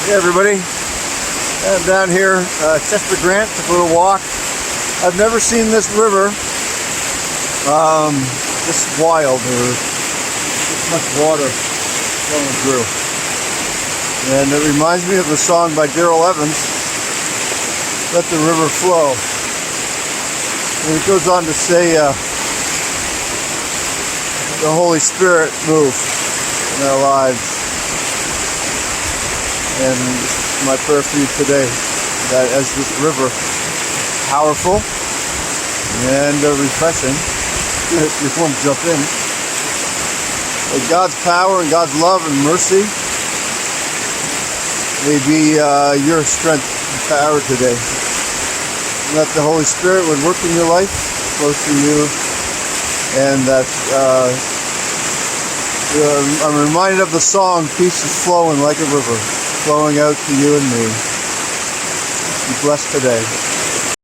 Hey everybody, I'm down here, Chester Grant, took a little walk. I've never seen this river this wild or this much water flowing through. And it reminds me of a song by Daryl Evans, Let the River Flow. And it goes on to say, the Holy Spirit move in our lives. And this is my prayer for you today, that as this river, powerful and refreshing, if you want to jump in, that God's power and God's love and mercy may be your strength and power today. And that the Holy Spirit would work in your life, flow through you, and that I'm reminded of the song, Peace is flowing like a river, flowing out to you and me. Be blessed today.